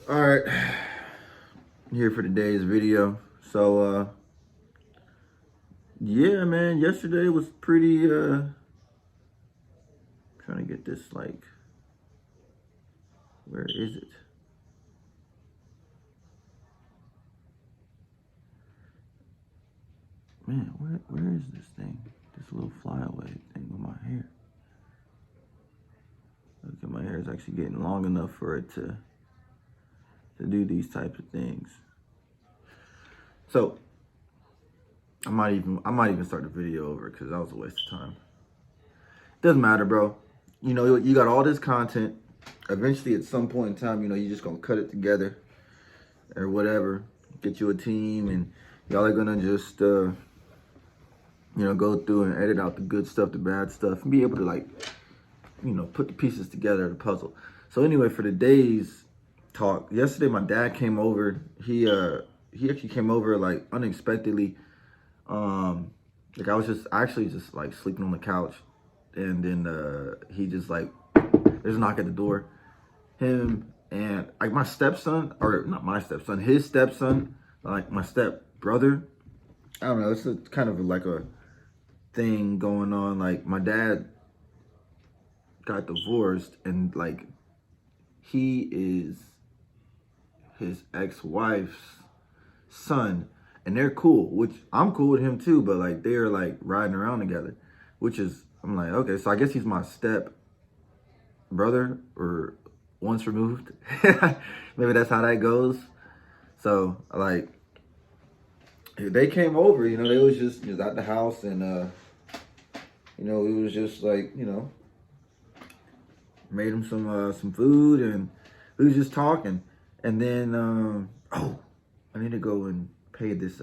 All right, here for today's video. Yeah, man, yesterday was pretty, trying to get this, like, where is it? Man, where is this thing? This little flyaway thing with my hair. Okay, my hair is actually getting long enough for it to do these types of things. So, I might even start the video over because that was a waste of time. Doesn't matter, bro. You know, you got all this content. Eventually, at some point in time, you know, you're just gonna cut it together or whatever. Get you a team, and y'all are gonna just, go through and edit out the good stuff, the bad stuff, and be able to, like, put the pieces together of the puzzle. So anyway, for today's talk, yesterday my dad came over. He actually came over like unexpectedly. Like I was just actually just like sleeping on the couch, and then he just like there's a knock at the door. Him and like my stepson, or not my stepson, his stepson, like my step brother. I don't know. It's a kind of like a thing going on. Like my dad got divorced, and like he is his ex-wife's son, and they're cool, which I'm cool with him too, but like they're like riding around together, which is I'm like, okay, so I guess he's my step brother or once removed. Maybe that's how that goes. So like they came over, they was just at the house, and it was just like, made him some food, and we was just talking. And then oh, I need to go and pay this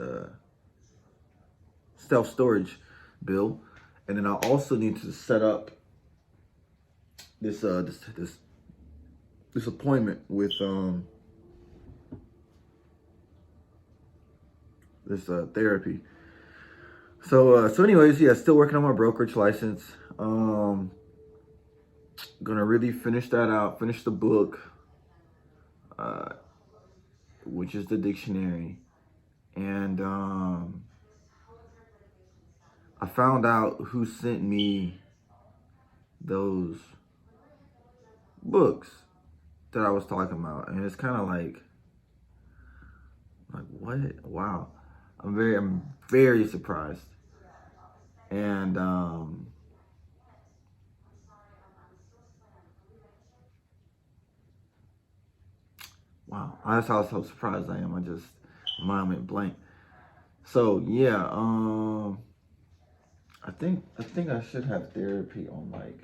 self-storage bill. And then I also need to set up this appointment with this therapy. So anyways, yeah, still working on my brokerage license. Gonna really finish that out, finish the book, uh, which is the dictionary. And I found out who sent me those books that I was talking about, and it's kind of like what? Wow, I'm very surprised, and wow, that's how surprised I am. My mind went blank. So yeah, I think I should have therapy on like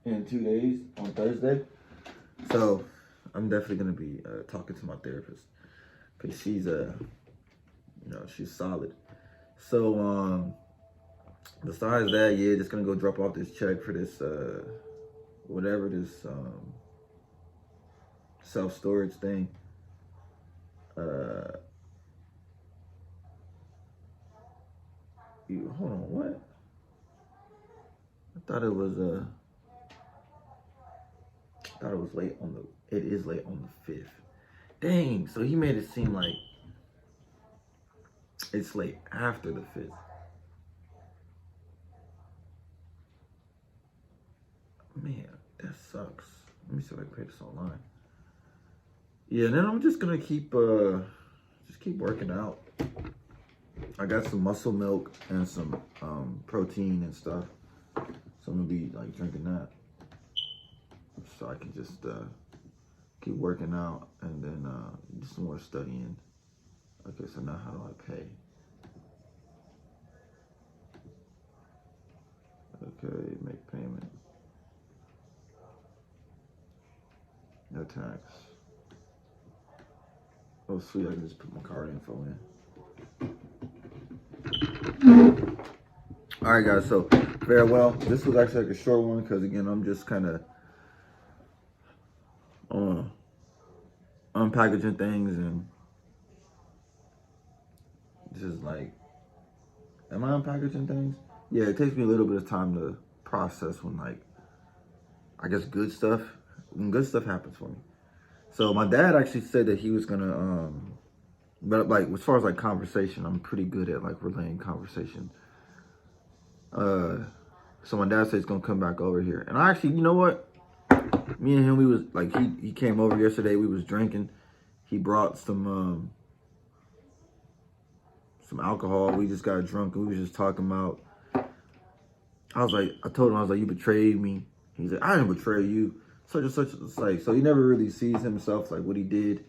in 2 days on Thursday. So I'm definitely gonna be talking to my therapist because she's solid. So besides that, yeah, just gonna go drop off this check for this whatever this self storage thing. Uh, hold on, what? I thought it was late on the. It is late on the 5th. Dang, so he made it seem like it's late after the 5th. Man, that sucks. Let me see if I can pay this online. Yeah, and then I'm just gonna keep working out. I got some muscle milk and some protein and stuff. So I'm gonna be like drinking that. So I can just keep working out, and then do some more studying. Okay, so now how do I pay? Okay, make payment. No tax. Oh sweet, I can just put my card info in. Alright guys, so farewell. This was actually like a short one because again I'm just kinda unpackaging things, and this is like, am I unpackaging things? Yeah, it takes me a little bit of time to process when like I guess, good stuff, when good stuff happens for me. So my dad actually said that he was gonna, but like as far as like conversation, I'm pretty good at like relaying conversation. So my dad said he's gonna come back over here, and I actually, you know what? Me and him, we was like he came over yesterday. We was drinking. He brought some alcohol. We just got drunk and we was just talking about. I told him, I was like, you betrayed me. He's like, I didn't betray you. Such and such. It's like, so he never really sees himself like what he did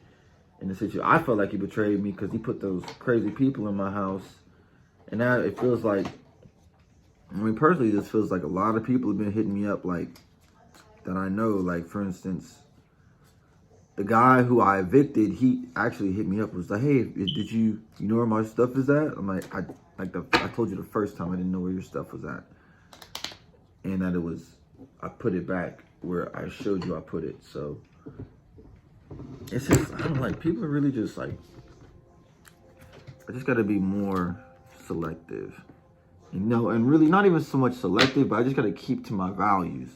in the situation. I felt like he betrayed me because he put those crazy people in my house, and now it feels like. I mean, personally, this feels like a lot of people have been hitting me up, like, that I know. Like, for instance, the guy who I evicted, he actually hit me up, was like, hey, did you know where my stuff is at? I'm like, I told you the first time I didn't know where your stuff was at. And that I put it back where I showed you I put it. So, it's just, I don't know, like, people are really just like, I just got to be more selective. You know, and really not even so much selective, but I just got to keep to my values.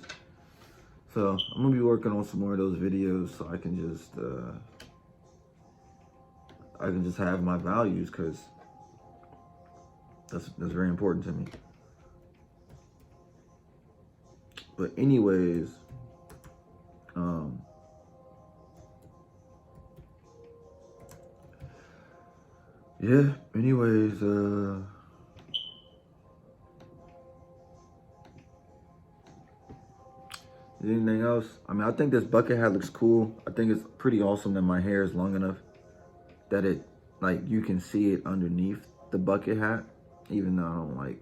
So I'm going to be working on some more of those videos so I can just have my values, because that's very important to me. But anyways, yeah, anyways, anything else? I mean, I think this bucket hat looks cool. I think it's pretty awesome that my hair is long enough that it, like, you can see it underneath the bucket hat, even though I don't like,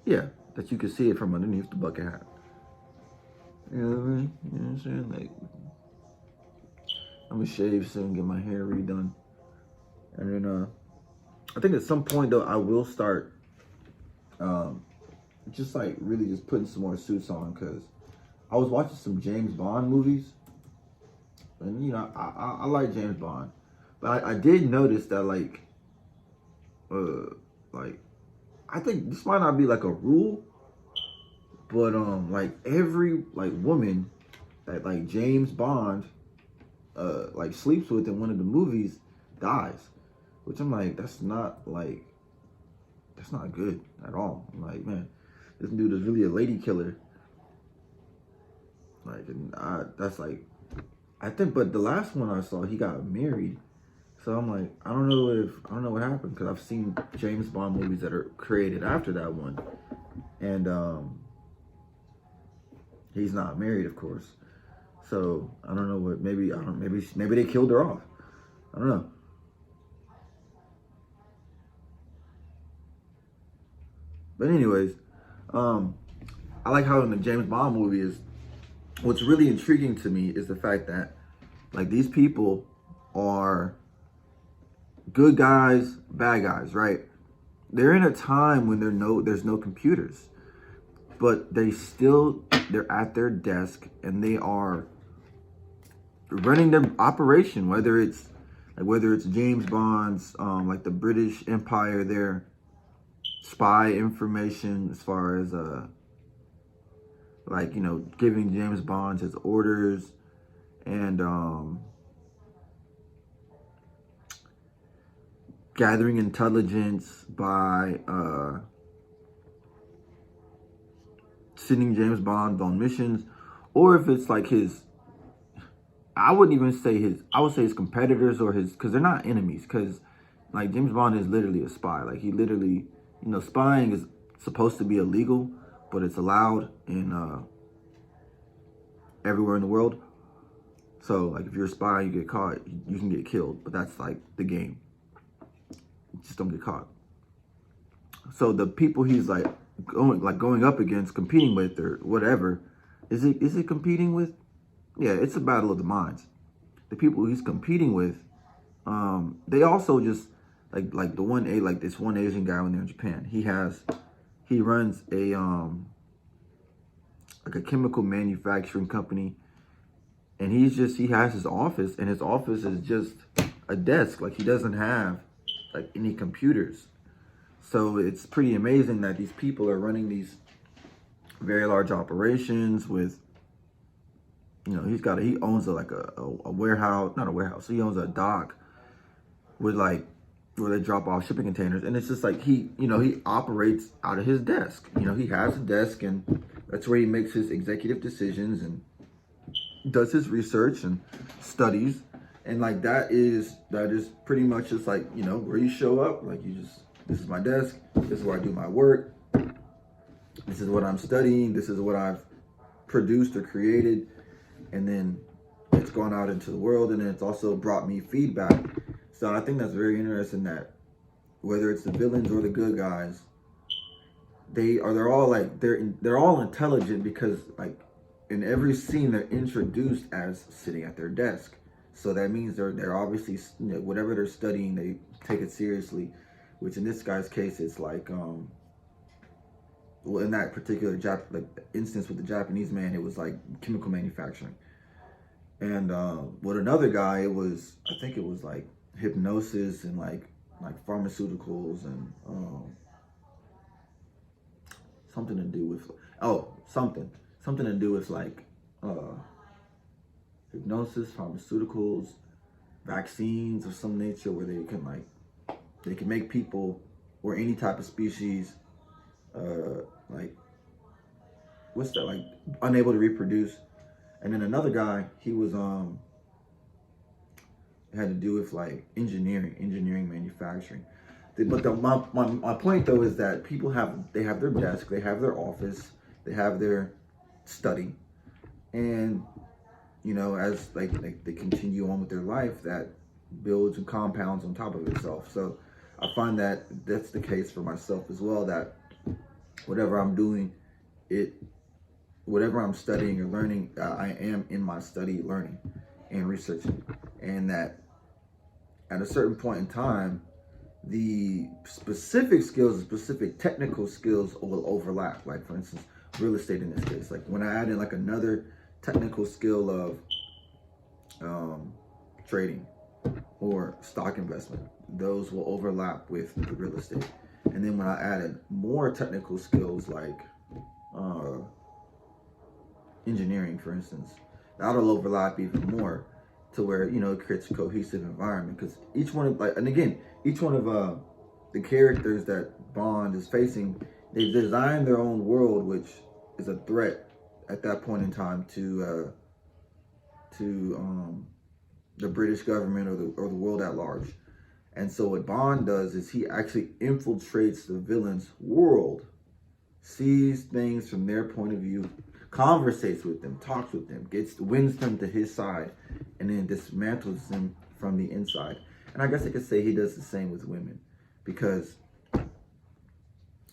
yeah, that you can see it from underneath the bucket hat. You know what I mean? You know what I'm saying? Like, I'm gonna shave soon, get my hair redone. And then, I think at some point, though, I will start, just like really just putting some more suits on, because I was watching some James Bond movies, and you know, I like James Bond, but I did notice that like I think this might not be like a rule, but like every like woman that like James Bond like sleeps with in one of the movies dies, which I'm like, that's not good at all. I'm like, man, this dude is really a lady killer. Like, and that's like, I think, but the last one I saw, he got married. So I'm like, I don't know what happened, because I've seen James Bond movies that are created after that one, and he's not married, of course. So I don't know what. Maybe they killed her off. I don't know. But anyways, I like how in the James Bond movie is. What's really intriguing to me is the fact that, like, these people are good guys, bad guys, right? They're in a time when there's no computers, but they're at their desk and they are running their operation, whether it's James Bond's, like the British Empire, their spy information, as far as like, you know, giving James Bond his orders, and gathering intelligence by sending James Bond on missions, or if it's like I would say his competitors, or because they're not enemies, because like James Bond is literally a spy. Like, he literally, you know, spying is supposed to be illegal, but it's allowed in everywhere in the world. So, like, if you're a spy, you get caught, you can get killed. But that's like the game. You just don't get caught. So the people he's like going up against, competing with, or whatever, is it competing with? Yeah, it's a battle of the minds. The people he's competing with, they also just like this one Asian guy when they're in Japan. He runs a like a chemical manufacturing company, and he has his office, and his office is just a desk. Like, he doesn't have like any computers. So it's pretty amazing that these people are running these very large operations with, he owns a warehouse, not a warehouse. He owns a dock with like where they drop off shipping containers, and it's just like he operates out of his desk. He has a desk, and that's where he makes his executive decisions and does his research and studies, and like that is pretty much just like where you show up. Like this is my desk. This is where I do my work. This is what I'm studying. This is what I've produced or created, and then it's gone out into the world, and then it's also brought me feedback. So I think that's very interesting that whether it's the villains or the good guys, they're all intelligent, because like in every scene they're introduced as sitting at their desk. So that means they're obviously, whatever they're studying, they take it seriously, which in this guy's case it's like well, in that particular instance with the Japanese man, it was like chemical manufacturing. And with another guy, I think it was like hypnosis and like pharmaceuticals and something to do with something to do with like hypnosis, pharmaceuticals, vaccines of some nature, where they can make people or any type of species like what's that, like unable to reproduce. And then another guy, he was it had to do with like engineering, manufacturing. But my point though is that people have their desk, they have their office, they have their study, and as like they continue on with their life, that builds and compounds on top of itself. So I find that that's the case for myself as well, that whatever I'm doing, whatever I'm studying or learning, I am in my study, learning and researching, and that at a certain point in time, the specific skills, the specific technical skills will overlap. Like for instance, real estate in this case. Like when I add in like another technical skill of trading or stock investment, those will overlap with the real estate. And then when I added more technical skills like engineering, for instance, that'll overlap even more, to where it creates a cohesive environment. Because each one of the characters that Bond is facing, they've designed their own world, which is a threat at that point in time to the British government or the world at large. And so what Bond does is he actually infiltrates the villain's world, sees things from their point of view, conversates with them, talks with them, wins them to his side, and then dismantles them from the inside. And I guess I could say he does the same with women, because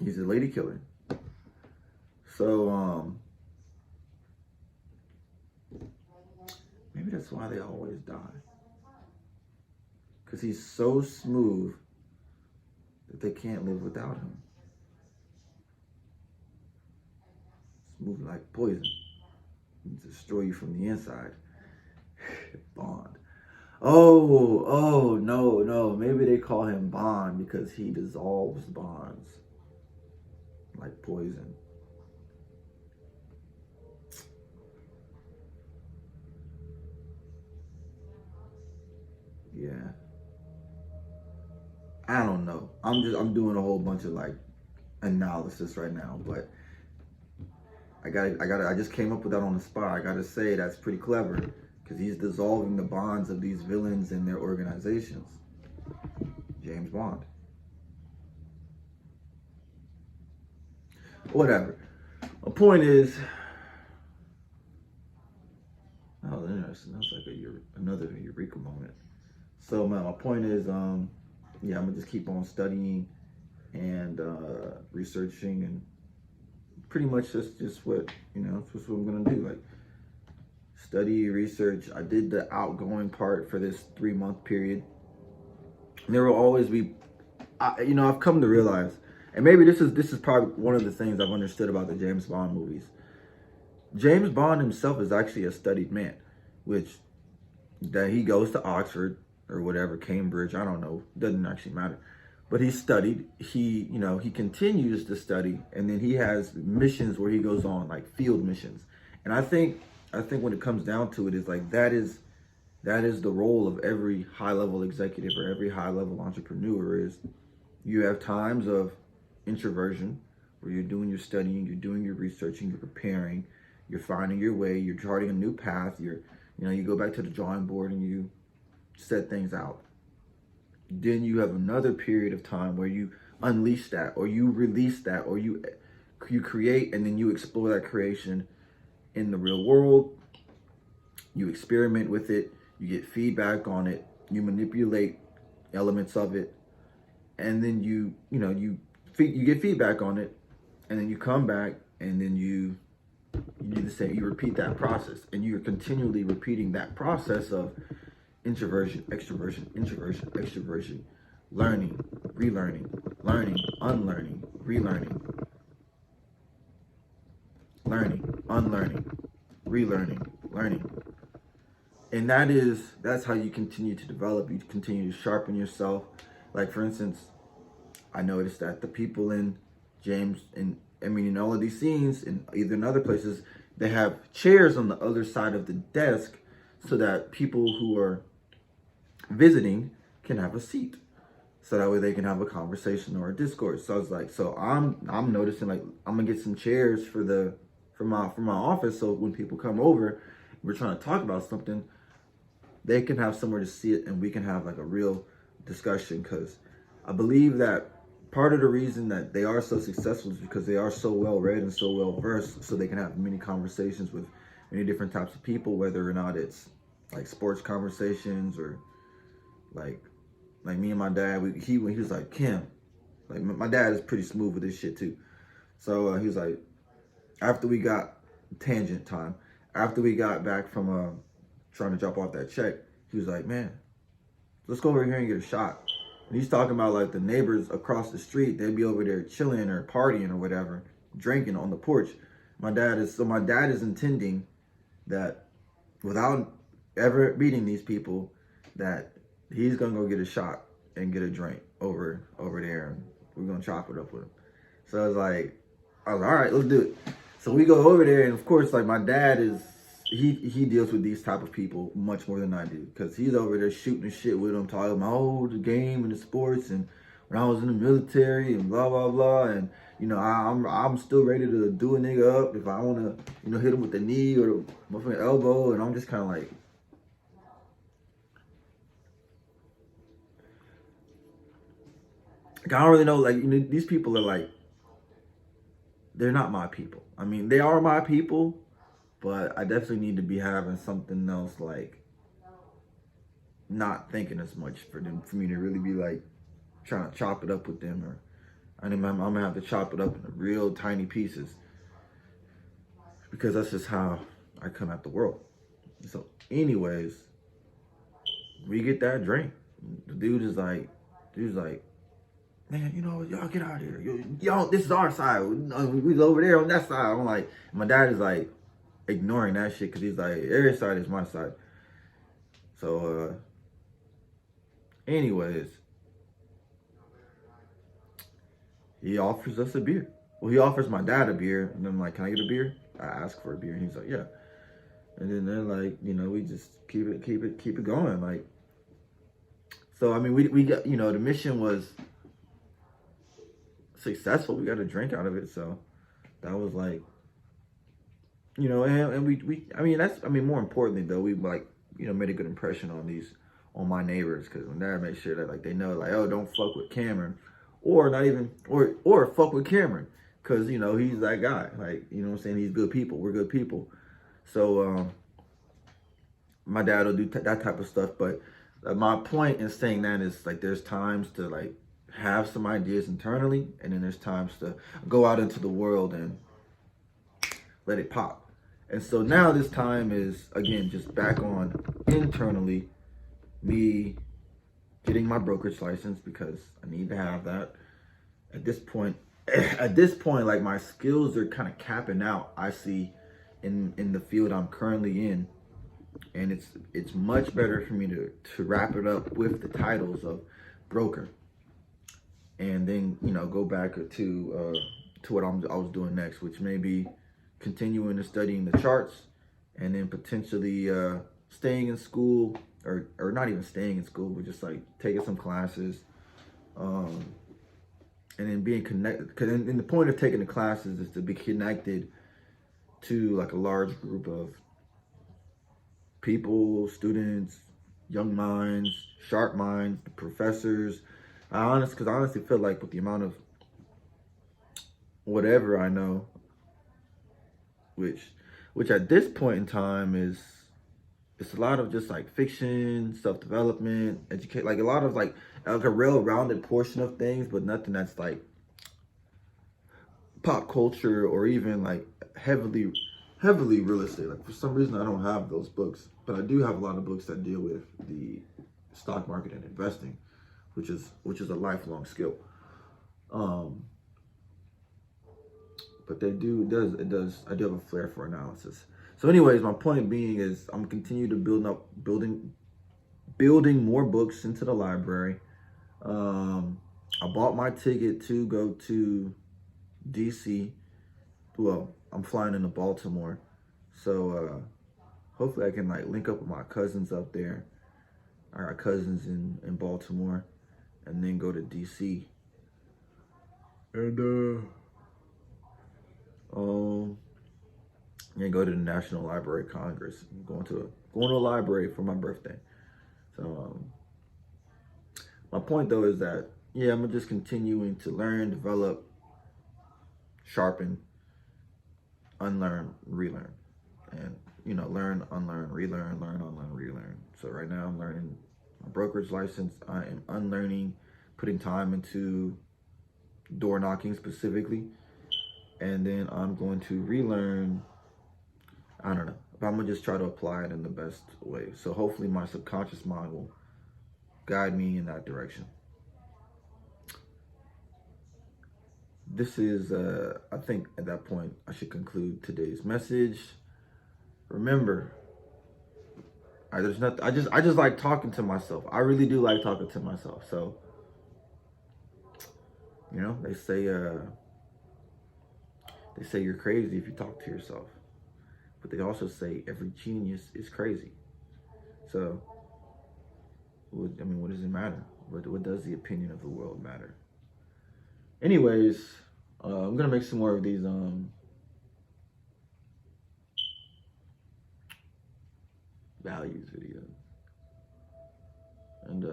he's a lady killer. So maybe that's why they always die, because he's so smooth that they can't live without him. Smooth like poison. Destroy you from the inside. Bond. Oh, no. Maybe they call him Bond because he dissolves bonds like poison. Yeah. I don't know. I'm doing a whole bunch of like analysis right now, but I just came up with that on the spot. I gotta say that's pretty clever, because he's dissolving the bonds of these villains and their organizations. James Bond. Whatever. My point is, oh, interesting. That's like another eureka moment. So my point is, I'm gonna just keep on studying and researching, and pretty much just what that's what I'm gonna do. Like study, research. I did the outgoing part for this 3-month period. And there will always be, I've come to realize, and maybe this is probably one of the things I've understood about the James Bond movies. James Bond himself is actually a studied man, which that he goes to Oxford or whatever, Cambridge, I don't know, doesn't actually matter. but he studied. He continues to study, and then he has missions where he goes on, like field missions. And I think when it comes down to it, is like that is the role of every high level executive or every high level entrepreneur. Is you have times of introversion where you're doing your studying, you're doing your researching, you're preparing, you're finding your way, you're charting a new path, you go back to the drawing board and you set things out. Then you have another period of time where you unleash that, or you release that, or you create, and then you explore that creation in the real world. You experiment with it, you get feedback on it, you manipulate elements of it, and then you get feedback on it, and then you come back, and then you do the same. You repeat that process, and you're continually repeating that process of introversion, extroversion, learning, relearning, learning, unlearning, relearning, learning, unlearning, relearning, learning. And that's how you continue to develop. You continue to sharpen yourself. Like, for instance, I noticed that the people in James, in all of these scenes, in either in other places, they have chairs on the other side of the desk so that people who are visiting can have a seat. So that way they can have a conversation or a discourse. So I was like, so I'm noticing, like, I'm gonna get some chairs for my office, so when people come over, we're trying to talk about something, they can have somewhere to sit and we can have like a real discussion. Because I believe that part of the reason that they are so successful is because they are so well read and so well versed, so they can have many conversations with many different types of people, whether or not it's like sports conversations or like me and my dad. When he was like, Kim, like my dad is pretty smooth with this shit too. So he was like, after we got tangent time, after we got back from trying to drop off that check, he was like, man, let's go over here and get a shot. And he's talking about like the neighbors across the street, they'd be over there chilling or partying or whatever, drinking on the porch. My dad is intending that without ever meeting these people, that he's gonna go get a shot and get a drink over there, and we're gonna chop it up with him. So I was like, all right, let's do it. So we go over there, and of course, like my dad he deals with these type of people much more than I do, because he's over there shooting shit with them, talking about the game and the sports, and when I was in the military and blah blah blah, and I'm still ready to do a nigga up if I want to hit him with the knee or the motherfucking elbow, and I'm just kind of like, I don't really know, like, these people are like, they're not my people. I mean, they are my people, but I definitely need to be having something else, like not thinking as much for me to really be like trying to chop it up with them, or I'm gonna have to chop it up in real tiny pieces, because that's just how I come at the world. So anyways, we get that drink. The dude is like, man, y'all get out of here. Y'all, this is our side. We was over there on that side. I'm like, my dad is like ignoring that shit, because he's like, every side is my side. So anyways, he offers us a beer. Well, he offers my dad a beer, and I'm like, can I get a beer? I ask for a beer, and he's like, yeah. And then they're like, we just keep it going. Like, so I mean, we got, the mission was successful. We got a drink out of it, so that was like, and we more importantly though, we like, made a good impression on my neighbors, because my dad made sure that like they know, like, oh, don't fuck with Cameron, or not even, or fuck with Cameron, because he's that guy. Like, what I'm saying, he's good people. We're good people. So my dad will do that type of stuff. But my point in saying that is, like, there's times to like have some ideas internally, and then there's times to go out into the world and let it pop. And so now this time is, again, just back on internally, me getting my brokerage license, because I need to have that. At this point, like, my skills are kind of capping out, I see, in the field I'm currently in. And it's much better for me to wrap it up with the titles of broker, and then go back to what I was doing next, which may be continuing to studying the charts, and then potentially staying in school, or not even staying in school, but just like taking some classes, um, and then being connected. Because and the point of taking the classes is to be connected to like a large group of people, students, young minds, sharp minds, professors. Because I honestly feel like with the amount of whatever I know, which at this point in time is it's a lot of just like fiction, self development, educate, like a lot of like a real rounded portion of things, but nothing that's like pop culture or even like heavily real estate. Like for some reason I don't have those books, but I do have a lot of books that deal with the stock market and investing, which is a lifelong skill. But it does I do have a flair for analysis. So anyways, my point being is I'm continue to building more books into the library. I bought my ticket to go to DC. Well, I'm flying into Baltimore, so hopefully I can like link up with my cousins up there. I got cousins in Baltimore, and then go to DC. And go to the National Library of Congress. I'm going to a library for my birthday. So my point though is that I'm just continuing to learn, develop, sharpen, unlearn, relearn, and learn, unlearn, relearn, learn, unlearn, relearn. So right now I'm learning my brokerage license. I am unlearning, putting time into door knocking specifically, and then I'm going to relearn. I don't know, but I'm gonna just try to apply it in the best way. So hopefully my subconscious mind will guide me in that direction. This is, I think at that point I should conclude today's message. Remember, I just like talking to myself. I really do like talking to myself. So, they say you're crazy if you talk to yourself. But they also say every genius is crazy. So, what does it matter? What does the opinion of the world matter? Anyways, I'm gonna make some more of these values videos, and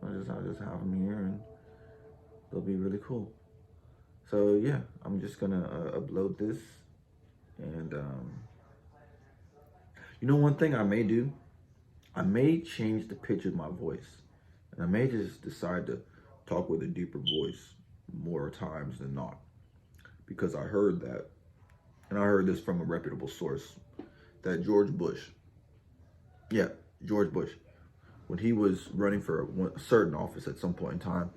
I'll just have them here, and they'll be really cool. So yeah, I'm just gonna upload this, and one thing I may do, I may change the pitch of my voice, and I may just decide to talk with a deeper voice more times than not, because I heard that, and I heard this from a reputable source, that George Bush, when he was running for a certain office at some point in time,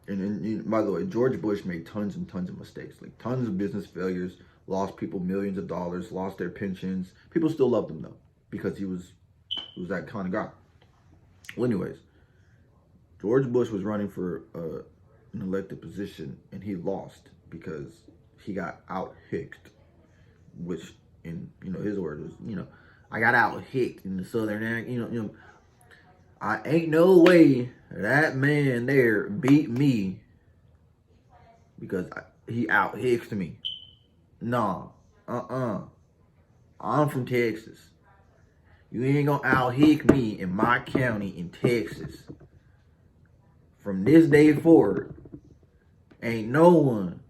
and by the way, George Bush made tons and tons of mistakes, like tons of business failures, lost people millions of dollars, lost their pensions. People still loved him though, because he was that kind of guy. Well, anyways, George Bush was running for an elected position, and he lost because he got out-hicked, which in his word was, I got out-hicked in the southern, I ain't no way that man there beat me because he out-hicked me. Nah, I'm from Texas. You ain't gonna out-hick me in my county in Texas. From this day forward, ain't no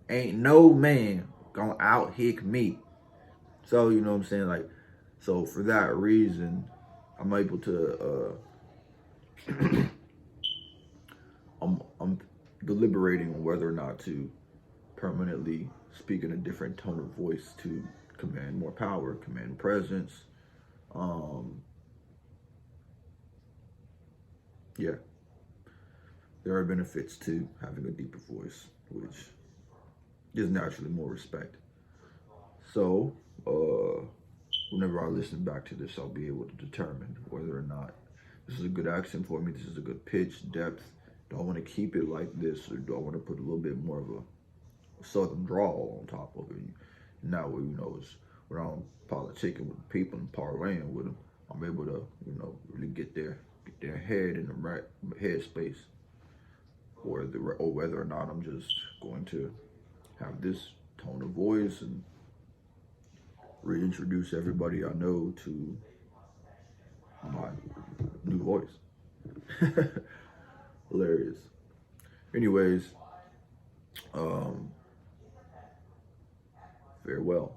man gonna out-hick me. So, you know what I'm saying? Like, so for that reason, I'm able to, I'm deliberating on whether or not to permanently speak in a different tone of voice to command more power, command presence. Yeah, there are benefits to having a deeper voice, which is naturally more respect. So, whenever I listen back to this, I'll be able to determine whether or not this is a good accent for me, this is a good pitch, depth, Do I want to keep it like this, or do I want to put a little bit more of a southern drawl on top of it? Now, it's when I'm politicking with people and parlaying with them, I'm able to, really get their head in the right head space, or whether or not I'm just going to have this tone of voice and reintroduce everybody I know to my new voice. Hilarious. Anyways, farewell.